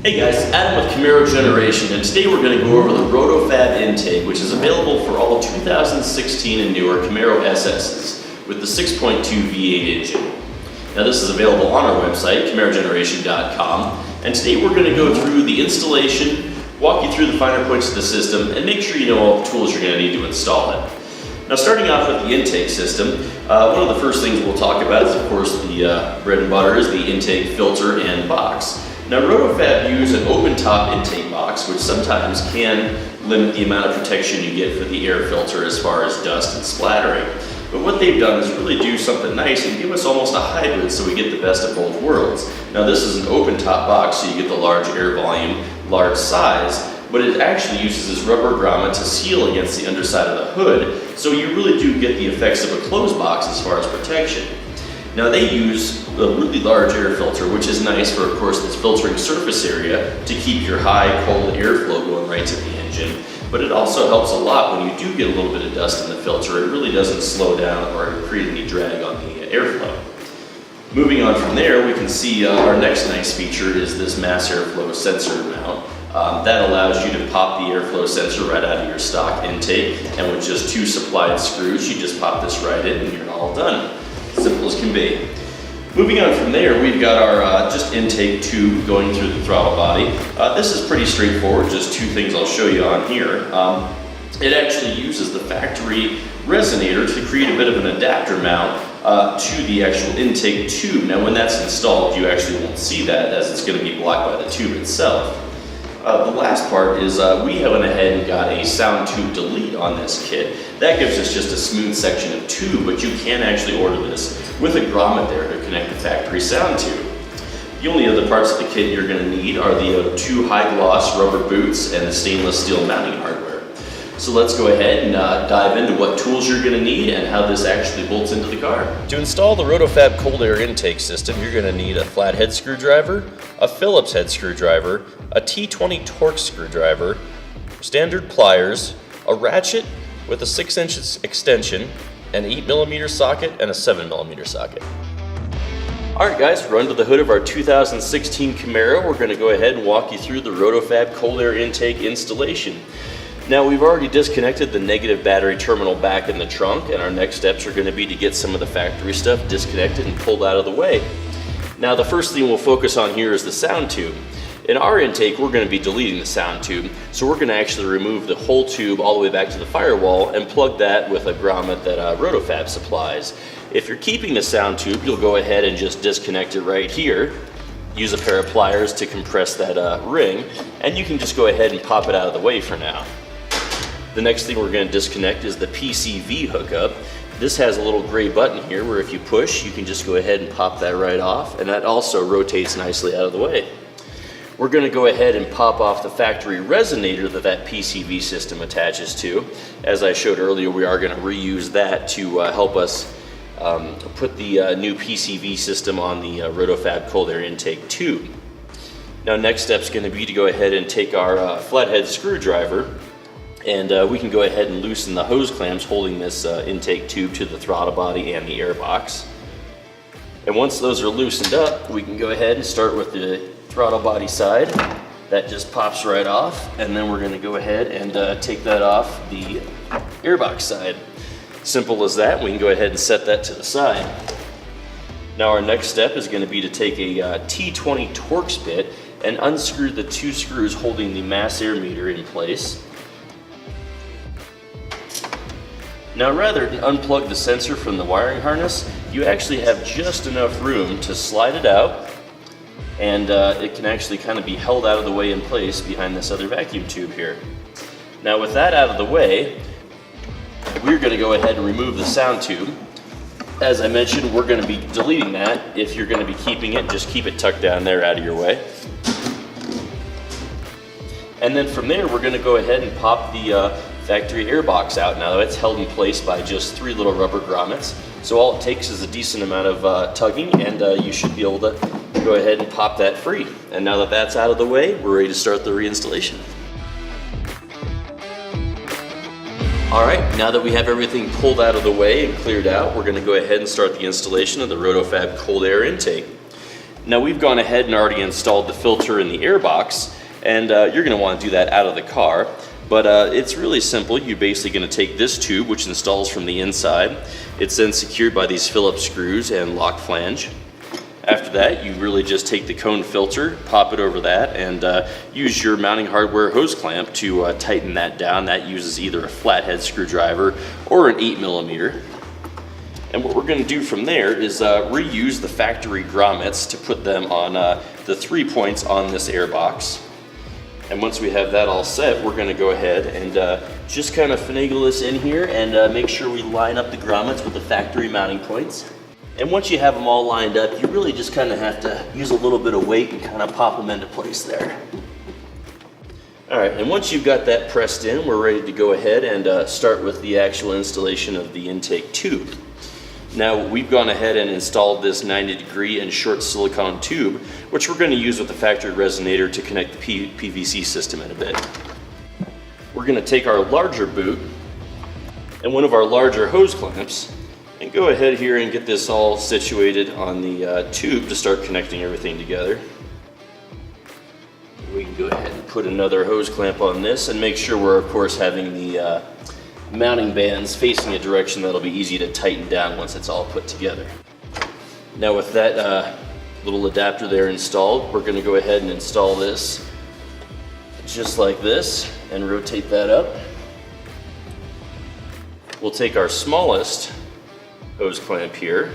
Hey guys, Adam with Camaro Generation, and today we're going to go over the Roto-Fab intake, which is available for all 2016 and newer Camaro SS's with the 6.2 V8 engine. Now this is available on our website, camarogeneration.com, and today we're going to go through the installation, walk you through the finer points of the system, and make sure you know all the tools you're going to need to install it. Now starting off with the intake system, one of the first things we'll talk about is of course the bread and butter is the intake filter and box. Now Roto-Fab use an open top intake box, which sometimes can limit the amount of protection you get for the air filter as far as dust and splattering. But what they've done is really do something nice and give us almost a hybrid so we get the best of both worlds. Now this is an open top box, so you get the large air volume, large size, but it actually uses this rubber grommet to seal against the underside of the hood, so you really do get the effects of a closed box as far as protection. Now they use a really large air filter, which is nice for, of course, this filtering surface area to keep your high, cold airflow going right to the engine. But it also helps a lot when you do get a little bit of dust in the filter. It really doesn't slow down or create any drag on the airflow. Moving on from there, we can see our next nice feature is this mass airflow sensor mount. That allows you to pop the airflow sensor right out of your stock intake, and with just 2 supplied screws, you just pop this right in and you're all done. Simple as can be. Moving on from there, we've got our just intake tube going through the throttle body. This is pretty straightforward, just 2 things I'll show you on here. It actually uses the factory resonator to create a bit of an adapter mount to the actual intake tube. Now when that's installed, you actually won't see that as it's going to be blocked by the tube itself. The last part is we went ahead and got a sound tube delete on this kit. That gives us just a smooth section of tube, but you can actually order this with a grommet there to connect the factory sound tube. The only other parts of the kit you're going to need are the 2 high-gloss rubber boots and the stainless steel mounting hardware. So let's go ahead and dive into what tools you're going to need and how this actually bolts into the car. To install the Roto-Fab cold air intake system, you're going to need a flathead screwdriver, a Phillips head screwdriver, a T20 Torx screwdriver, standard pliers, a ratchet with a 6-inch extension, an 8mm socket, and a 7mm socket. Alright guys, we're under the hood of our 2016 Camaro. We're going to go ahead and walk you through the Roto-Fab cold air intake installation. Now we've already disconnected the negative battery terminal back in the trunk, and our next steps are going to be to get some of the factory stuff disconnected and pulled out of the way. Now the first thing we'll focus on here is the sound tube. In our intake, we're going to be deleting the sound tube, so we're going to actually remove the whole tube all the way back to the firewall and plug that with a grommet that Roto-Fab supplies. If you're keeping the sound tube, you'll go ahead and just disconnect it right here. Use a pair of pliers to compress that ring, and you can just go ahead and pop it out of the way for now. The next thing we're going to disconnect is the PCV hookup. This has a little gray button here where if you push, you can just go ahead and pop that right off, and that also rotates nicely out of the way. We're going to go ahead and pop off the factory resonator that PCV system attaches to. As I showed earlier, we are going to reuse that to help us put the new PCV system on the Roto-Fab cold air intake tube. Now next step is going to be to go ahead and take our flathead screwdriver, and we can go ahead and loosen the hose clamps holding this intake tube to the throttle body and the air box. And once those are loosened up, we can go ahead and start with the throttle body side. That just pops right off, and then we're going to go ahead and take that off the airbox side. Simple as that. We can go ahead and set that to the side. Now our next step is going to be to take a T20 Torx bit and unscrew the 2 screws holding the mass air meter in place. Now rather than unplug the sensor from the wiring harness, you actually have just enough room to slide it out, and it can actually kind of be held out of the way in place behind this other vacuum tube here. Now with that out of the way, we're going to go ahead and remove the sound tube. As I mentioned, we're going to be deleting that. If you're going to be keeping it, just keep it tucked down there out of your way. And then from there, we're going to go ahead and pop the factory air box out. Now it's held in place by just 3 little rubber grommets. So all it takes is a decent amount of tugging, and you should be able to go ahead and pop that free. And now that that's out of the way, we're ready to start the reinstallation. Alright, now that we have everything pulled out of the way and cleared out, we're going to go ahead and start the installation of the Roto-Fab cold air intake. Now we've gone ahead and already installed the filter in the air box, and you're going to want to do that out of the car. But it's really simple. You're basically going to take this tube, which installs from the inside. It's then secured by these Phillips screws and lock flange. After that, you really just take the cone filter, pop it over that, and use your mounting hardware hose clamp to tighten that down. That uses either a flathead screwdriver or an 8mm. And what we're going to do from there is reuse the factory grommets to put them on the 3 points on this air box. And once we have that all set, we're going to go ahead and just kind of finagle this in here and make sure we line up the grommets with the factory mounting points. And once you have them all lined up, you really just kind of have to use a little bit of weight and kind of pop them into place there. All right, and once you've got that pressed in, we're ready to go ahead and start with the actual installation of the intake tube. Now, we've gone ahead and installed this 90-degree and short silicone tube, which we're going to use with the factory resonator to connect the PVC system in a bit. We're going to take our larger boot and one of our larger hose clamps and go ahead here and get this all situated on the tube to start connecting everything together. We can go ahead and put another hose clamp on this and make sure we're, of course, having the mounting bands facing a direction that'll be easy to tighten down once it's all put together. Now with that little adapter there installed, we're going to go ahead and install this just like this and rotate that up. We'll take our smallest hose clamp here,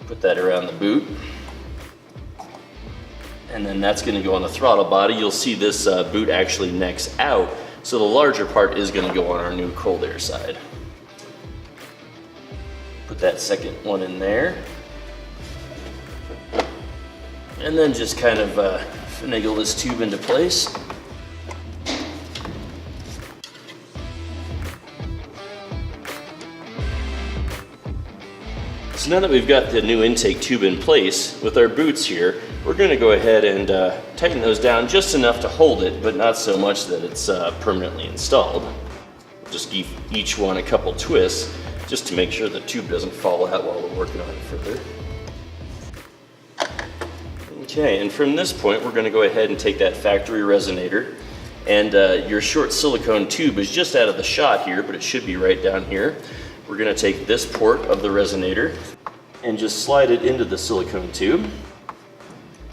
put that around the boot, and then that's going to go on the throttle body. You'll see this boot actually necks out, so the larger part is going to go on our new cold air side. Put that second one in there, and then just kind of finagle this tube into place. So now that we've got the new intake tube in place with our boots here, we're going to go ahead and tighten those down just enough to hold it, but not so much that it's permanently installed. We'll just give each one a couple twists just to make sure the tube doesn't fall out while we're working on it further. Okay, and from this point we're going to go ahead and take that factory resonator, and your short silicone tube is just out of the shot here, but it should be right down here. We're going to take this port of the resonator and just slide it into the silicone tube.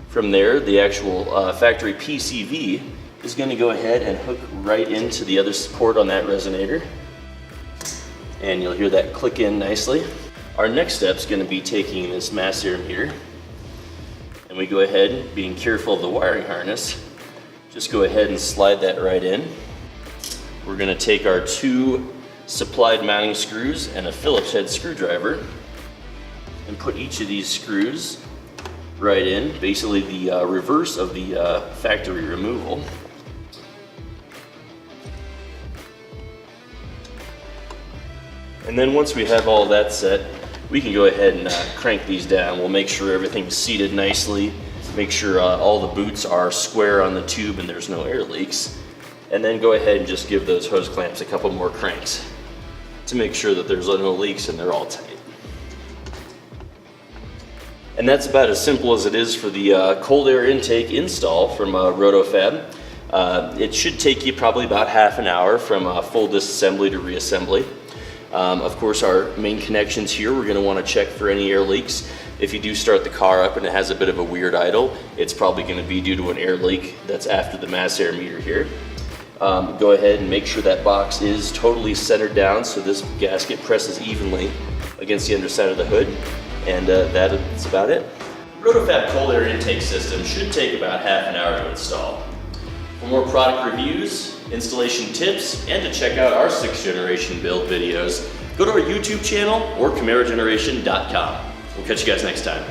From there, the actual factory PCV is going to go ahead and hook right into the other port on that resonator. And you'll hear that click in nicely. Our next step is going to be taking this mass air meter, and we go ahead, being careful of the wiring harness, just go ahead and slide that right in. We're going to take our 2 supplied mounting screws and a Phillips head screwdriver and put each of these screws right in, basically the reverse of the factory removal. And then once we have all that set, we can go ahead and crank these down. We'll make sure everything's seated nicely, make sure all the boots are square on the tube and there's no air leaks, and then go ahead and just give those hose clamps a couple more cranks to make sure that there's no leaks and they're all tight. And that's about as simple as it is for the cold air intake install from Roto-Fab. It should take you probably about half an hour from full disassembly to reassembly. Of course, our main connections here, we're going to want to check for any air leaks. If you do start the car up and it has a bit of a weird idle, it's probably going to be due to an air leak that's after the mass air meter here. Go ahead and make sure that box is totally centered down so this gasket presses evenly against the underside of the hood, and that's about it. Roto-Fab cold air intake system should take about half an hour to install. For more product reviews, installation tips, and to check out our 6th generation build videos, go to our YouTube channel or CamaroGeneration.com. We'll catch you guys next time.